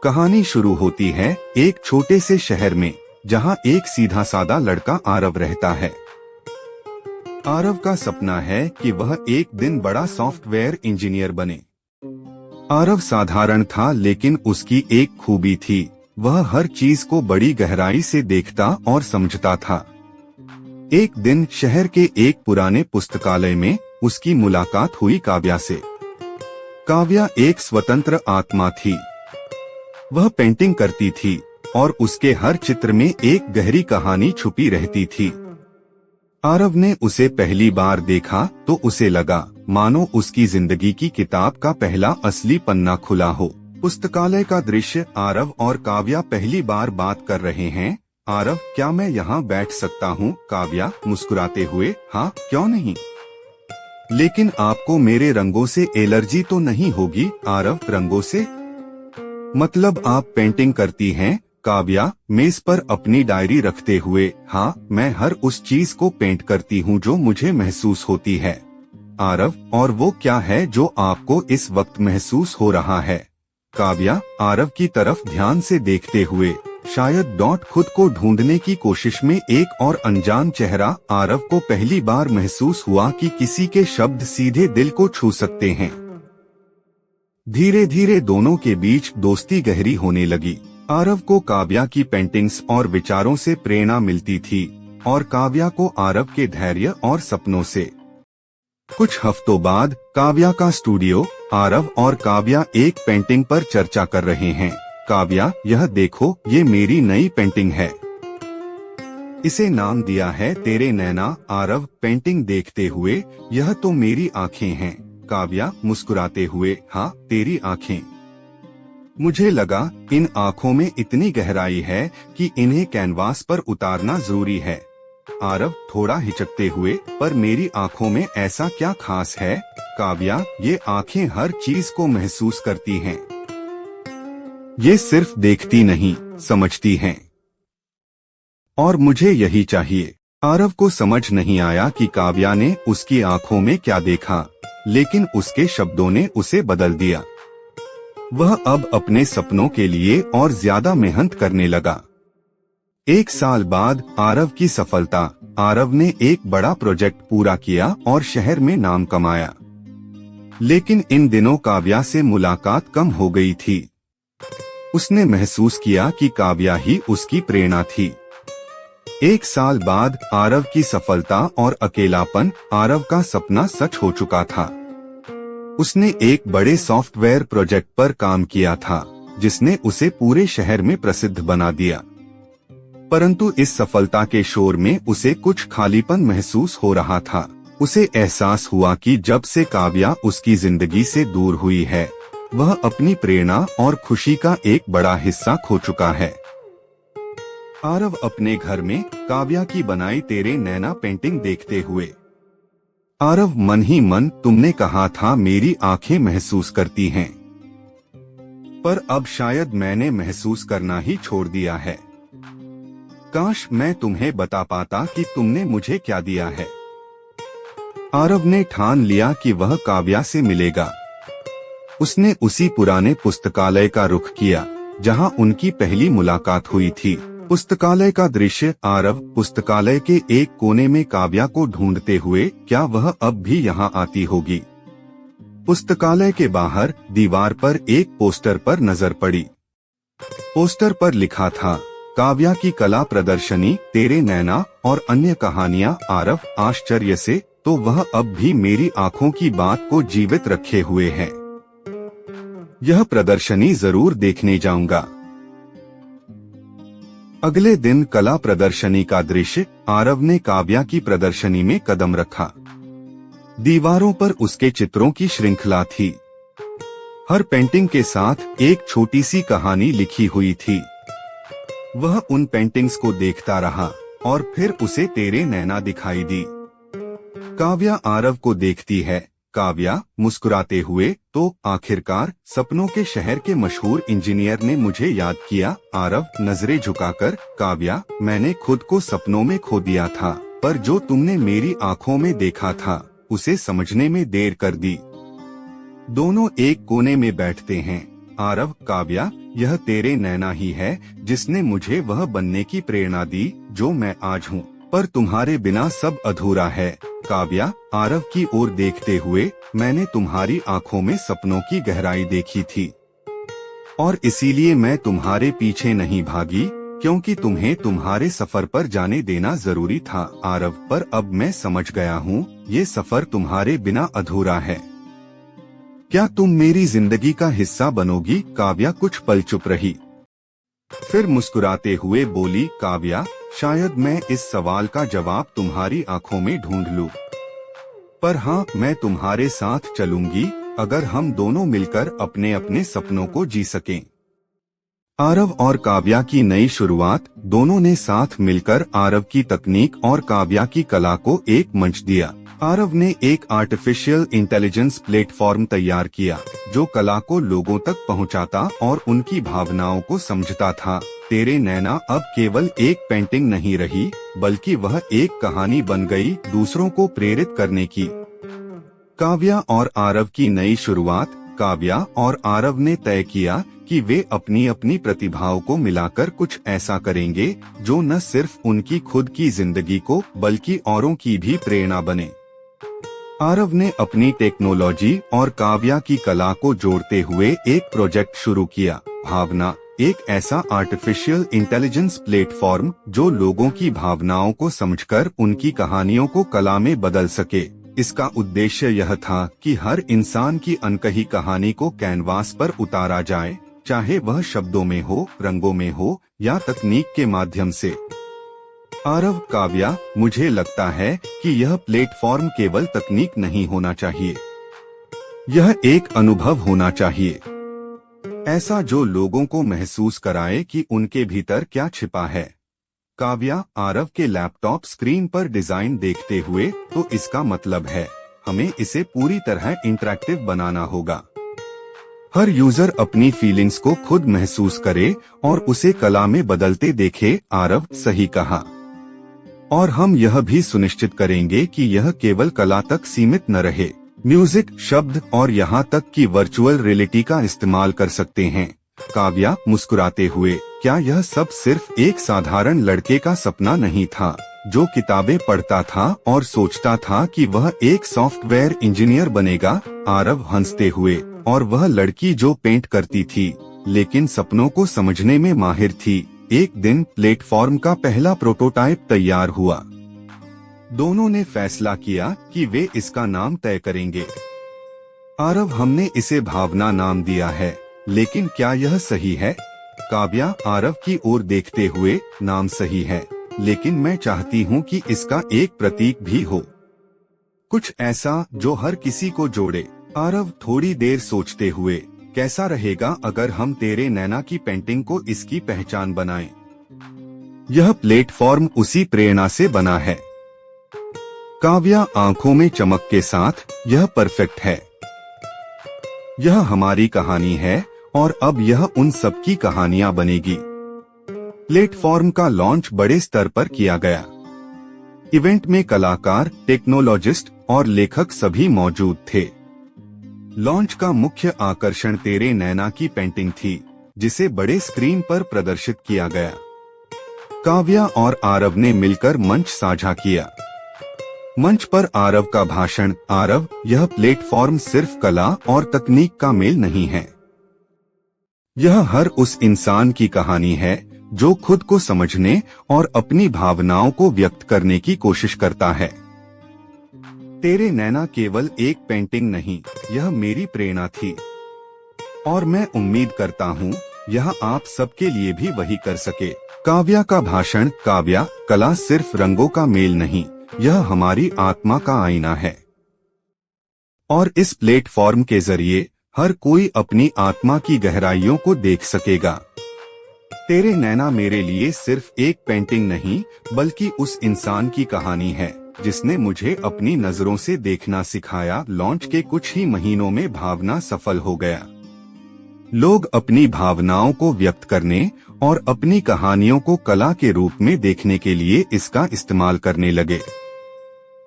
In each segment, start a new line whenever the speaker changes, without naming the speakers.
कहानी शुरू होती है एक छोटे से शहर में, जहां एक सीधा सादा लड़का आरव रहता है। आरव का सपना है कि वह एक दिन बड़ा सॉफ्टवेयर इंजीनियर बने। आरव साधारण था, लेकिन उसकी एक खूबी थी, वह हर चीज को बड़ी गहराई से देखता और समझता था। एक दिन शहर के एक पुराने पुस्तकालय में उसकी मुलाकात हुई काव्या से। काव्या एक स्वतंत्र आत्मा थी। वह पेंटिंग करती थी और उसके हर चित्र में एक गहरी कहानी छुपी रहती थी। आरव ने उसे पहली बार देखा तो उसे लगा मानो उसकी जिंदगी की किताब का पहला असली पन्ना खुला हो। पुस्तकालय का दृश्य। आरव और काव्या पहली बार बात कर रहे हैं। आरव, क्या मैं यहाँ बैठ सकता हूँ? काव्या मुस्कुराते हुए, हाँ क्यों नहीं। लेकिन आपको मेरे रंगों से एलर्जी तो नहीं होगी? आरव, रंगों से मतलब आप पेंटिंग करती हैं? काव्या मेज पर अपनी डायरी रखते हुए, हाँ मैं हर उस चीज को पेंट करती हूँ जो मुझे महसूस होती है। आरव, और वो क्या है जो आपको इस वक्त महसूस हो रहा है? काव्या आरव की तरफ ध्यान से देखते हुए, शायद खुद को ढूंढने की कोशिश में एक और अनजान चेहरा। आरव को पहली बार महसूस हुआ कि किसी के शब्द सीधे दिल को छू सकते हैं। धीरे धीरे दोनों के बीच दोस्ती गहरी होने लगी। आरव को काव्या की पेंटिंग्स और विचारों से प्रेरणा मिलती थी और काव्या को आरव के धैर्य और सपनों से। कुछ हफ्तों बाद काव्या का स्टूडियो। आरव और काव्या एक पेंटिंग पर चर्चा कर रहे हैं। काव्या, यह देखो, ये मेरी नई पेंटिंग है। इसे नाम दिया है तेरे नैना। आरव पेंटिंग देखते हुए, यह तो मेरी आँखें हैं। काव्या मुस्कुराते हुए, हाँ तेरी आँखें। मुझे लगा इन आँखों में इतनी गहराई है कि इन्हें कैनवास पर उतारना जरूरी है। आरव थोड़ा हिचकते हुए, पर मेरी आँखों में ऐसा क्या खास है? काव्या, ये आँखें हर चीज को महसूस करती हैं। ये सिर्फ देखती नहीं, समझती हैं। और मुझे यही चाहिए। आरव को समझ नहीं आया कि काव्या ने उसकी आँखों में क्या देखा, लेकिन उसके शब्दों ने उसे बदल दिया। वह अब अपने सपनों के लिए और ज्यादा मेहनत करने लगा। एक साल बाद आरव की सफलता। आरव ने एक बड़ा प्रोजेक्ट पूरा किया और शहर में नाम कमाया। लेकिन इन दिनों काव्या से मुलाकात कम हो गई थी। उसने महसूस किया कि काव्या ही उसकी प्रेरणा थी। एक साल बाद आरव की सफलता और अकेलापन। आरव का सपना सच हो चुका था। उसने एक बड़े सॉफ्टवेयर प्रोजेक्ट पर काम किया था, जिसने उसे पूरे शहर में प्रसिद्ध बना दिया। परंतु इस सफलता के शोर में उसे कुछ खालीपन महसूस हो रहा था। उसे एहसास हुआ कि जब से काव्या उसकी जिंदगी से दूर हुई है, वह अपनी प्रेरणा और खुशी का एक बड़ा हिस्सा खो चुका है। आरव अपने घर में काव्या की बनाई तेरे नैना पेंटिंग देखते हुए, आरव मन ही मन, तुमने कहा था मेरी आंखें महसूस करती हैं, पर अब शायद मैंने महसूस करना ही छोड़ दिया है। काश मैं तुम्हें बता पाता कि तुमने मुझे क्या दिया है। आरव ने ठान लिया कि वह काव्या से मिलेगा। उसने उसी पुराने पुस्तकालय का रुख किया जहां उनकी पहली मुलाकात हुई थी। पुस्तकालय का दृश्य। आरव पुस्तकालय के एक कोने में काव्या को ढूंढते हुए, क्या वह अब भी यहाँ आती होगी? पुस्तकालय के बाहर दीवार पर एक पोस्टर पर नजर पड़ी। पोस्टर पर लिखा था, काव्या की कला प्रदर्शनी, तेरे नैना और अन्य कहानियाँ। आरव आश्चर्य से, तो वह अब भी मेरी आँखों की बात को जीवित रखे हुए है। यह प्रदर्शनी जरूर देखने जाऊंगा। अगले दिन कला प्रदर्शनी का दृश्य। आरव ने काव्या की प्रदर्शनी में कदम रखा। दीवारों पर उसके चित्रों की श्रृंखला थी। हर पेंटिंग के साथ एक छोटी सी कहानी लिखी हुई थी। वह उन पेंटिंग्स को देखता रहा और फिर उसे तेरे नैना दिखाई दी। काव्या आरव को देखती है। काव्या मुस्कुराते हुए, तो आखिरकार सपनों के शहर के मशहूर इंजीनियर ने मुझे याद किया। आरव नजरें झुकाकर, काव्या मैंने खुद को सपनों में खो दिया था, पर जो तुमने मेरी आंखों में देखा था उसे समझने में देर कर दी। दोनों एक कोने में बैठते हैं। आरव, काव्या, यह तेरे नैना ही है जिसने मुझे वह बनने की प्रेरणा दी जो मैं आज हूँ, पर तुम्हारे बिना सब अधूरा है। काव्या, आरव की ओर देखते हुए, मैंने तुम्हारी आंखों में सपनों की गहराई देखी थी और इसीलिए मैं तुम्हारे पीछे नहीं भागी, क्योंकि तुम्हें तुम्हारे सफर पर जाने देना जरूरी था। आरव, पर अब मैं समझ गया हूँ, ये सफर तुम्हारे बिना अधूरा है। क्या तुम मेरी जिंदगी का हिस्सा बनोगी? काव्या कुछ पल चुप रही, फिर मुस्कुराते हुए बोली, काव्या, शायद मैं इस सवाल का जवाब तुम्हारी आंखों में ढूंढ लूं, पर हाँ, मैं तुम्हारे साथ चलूंगी अगर हम दोनों मिलकर अपने अपने सपनों को जी सकें। आरव और काव्या की नई शुरुआत। दोनों ने साथ मिलकर आरव की तकनीक और काव्या की कला को एक मंच दिया। आरव ने एक आर्टिफिशियल इंटेलिजेंस प्लेटफॉर्म तैयार किया जो कला को लोगों तक पहुंचाता और उनकी भावनाओं को समझता था। तेरे नैना अब केवल एक पेंटिंग नहीं रही, बल्कि वह एक कहानी बन गई, दूसरों को प्रेरित करने की। काव्या और आरव की नई शुरुआत। काव्या और आरव ने तय किया कि वे अपनी अपनी प्रतिभाओं को मिलाकर कुछ ऐसा करेंगे जो न सिर्फ उनकी खुद की जिंदगी को बल्कि औरों की भी प्रेरणा बने। आरव ने अपनी टेक्नोलॉजी और काव्या की कला को जोड़ते हुए एक प्रोजेक्ट शुरू किया, भावना, एक ऐसा आर्टिफिशियल इंटेलिजेंस प्लेटफॉर्म जो लोगों की भावनाओं को समझकर उनकी कहानियों को कला में बदल सके। इसका उद्देश्य यह था कि हर इंसान की अनकही कहानी को कैनवास पर उतारा जाए, चाहे वह शब्दों में हो, रंगों में हो या तकनीक के माध्यम से। आरव, काव्या, मुझे लगता है कि यह प्लेटफॉर्म केवल तकनीक नहीं होना चाहिए, यह एक अनुभव होना चाहिए, ऐसा जो लोगों को महसूस कराए कि उनके भीतर क्या छिपा है। काव्या, आरव के लैपटॉप स्क्रीन पर डिजाइन देखते हुए, तो इसका मतलब है हमें इसे पूरी तरह इंटरैक्टिव बनाना होगा। हर यूजर अपनी फीलिंग्स को खुद महसूस करे और उसे कला में बदलते देखे। आरव, सही कहा। और हम यह भी सुनिश्चित करेंगे कि यह केवल कला तक सीमित न रहे, म्यूजिक, शब्द और यहाँ तक कि वर्चुअल रियलिटी का इस्तेमाल कर सकते हैं। काव्या, मुस्कुराते हुए, क्या यह सब सिर्फ एक साधारण लड़के का सपना नहीं था जो किताबें पढ़ता था और सोचता था कि वह एक सॉफ्टवेयर इंजीनियर बनेगा? आरव, हंसते हुए, और वह लड़की जो पेंट करती थी लेकिन सपनों को समझने में माहिर थी। एक दिन प्लेटफॉर्म का पहला प्रोटोटाइप तैयार हुआ। दोनों ने फैसला किया कि वे इसका नाम तय करेंगे। आरव, हमने इसे भावना नाम दिया है, लेकिन क्या यह सही है? काव्या, आरव की ओर देखते हुए, नाम सही है, लेकिन मैं चाहती हूँ कि इसका एक प्रतीक भी हो, कुछ ऐसा जो हर किसी को जोड़े। आरव, थोड़ी देर सोचते हुए, कैसा रहेगा अगर हम तेरे नैना की पेंटिंग को इसकी पहचान बनाएं? यह प्लेटफॉर्म उसी प्रेरणा से बना है। काव्या, आंखों में चमक के साथ, यह परफेक्ट है, यह हमारी कहानी है और अब यह उन सबकी कहानियां बनेगी। प्लेटफॉर्म का लॉन्च बड़े स्तर पर किया गया। इवेंट में कलाकार, टेक्नोलॉजिस्ट और लेखक सभी मौजूद थे। लॉन्च का मुख्य आकर्षण तेरे नैना की पेंटिंग थी, जिसे बड़े स्क्रीन पर प्रदर्शित किया गया। काव्या और आरव ने मिलकर मंच साझा किया। मंच पर आरव का भाषण। आरव, यह प्लेटफॉर्म सिर्फ कला और तकनीक का मेल नहीं है, यह हर उस इंसान की कहानी है जो खुद को समझने और अपनी भावनाओं को व्यक्त करने की कोशिश करता है। तेरे नैना केवल एक पेंटिंग नहीं, यह मेरी प्रेरणा थी और मैं उम्मीद करता हूँ यह आप सबके लिए भी वही कर सके। काव्या का भाषण। काव्या, कला सिर्फ रंगों का मेल नहीं, यह हमारी आत्मा का आईना है और इस प्लेटफॉर्म के जरिए हर कोई अपनी आत्मा की गहराइयों को देख सकेगा। तेरे नैना मेरे लिए सिर्फ एक पेंटिंग नहीं, बल्कि उस इंसान की कहानी है जिसने मुझे अपनी नजरों से देखना सिखाया। लॉन्च के कुछ ही महीनों में भावना सफल हो गया। लोग अपनी भावनाओं को व्यक्त करने और अपनी कहानियों को कला के रूप में देखने के लिए इसका इस्तेमाल करने लगे।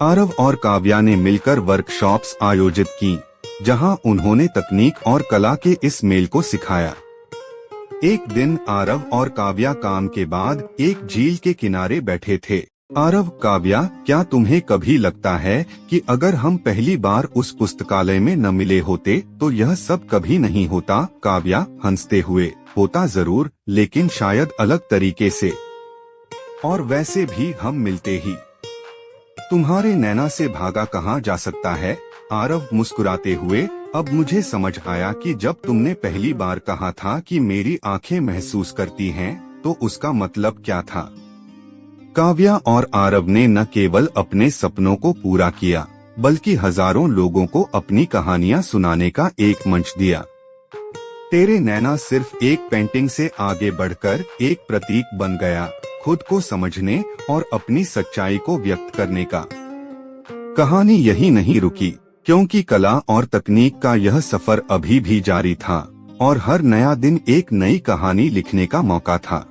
आरव और काव्या ने मिलकर वर्कशॉप्स आयोजित की, जहां उन्होंने तकनीक और कला के इस मेल को सिखाया। एक दिन आरव और काव्या काम के बाद एक झील के किनारे बैठे थे। आरव, काव्या, क्या तुम्हें कभी लगता है कि अगर हम पहली बार उस पुस्तकालय में न मिले होते तो यह सब कभी नहीं होता? काव्या हंसते हुए, होता जरूर, लेकिन शायद अलग तरीके से। और वैसे भी हम मिलते ही। तुम्हारे नैना से भागा कहाँ जा सकता है? आरव मुस्कुराते हुए, अब मुझे समझ आया कि जब तुमने पहली बार कहा था कि मेरी आंखें महसूस करती हैं, तो उसका मतलब क्या था। काव्या और आरव ने न केवल अपने सपनों को पूरा किया, बल्कि हजारों लोगों को अपनी कहानियां सुनाने का एक मंच दिया। तेरे नैना सिर्फ एक पेंटिंग से आगे बढ़कर एक प्रतीक बन गया, खुद को समझने और अपनी सच्चाई को व्यक्त करने का। कहानी यही नहीं रुकी, क्योंकि कला और तकनीक का यह सफर अभी भी जारी था और हर नया दिन एक नई कहानी लिखने का मौका था।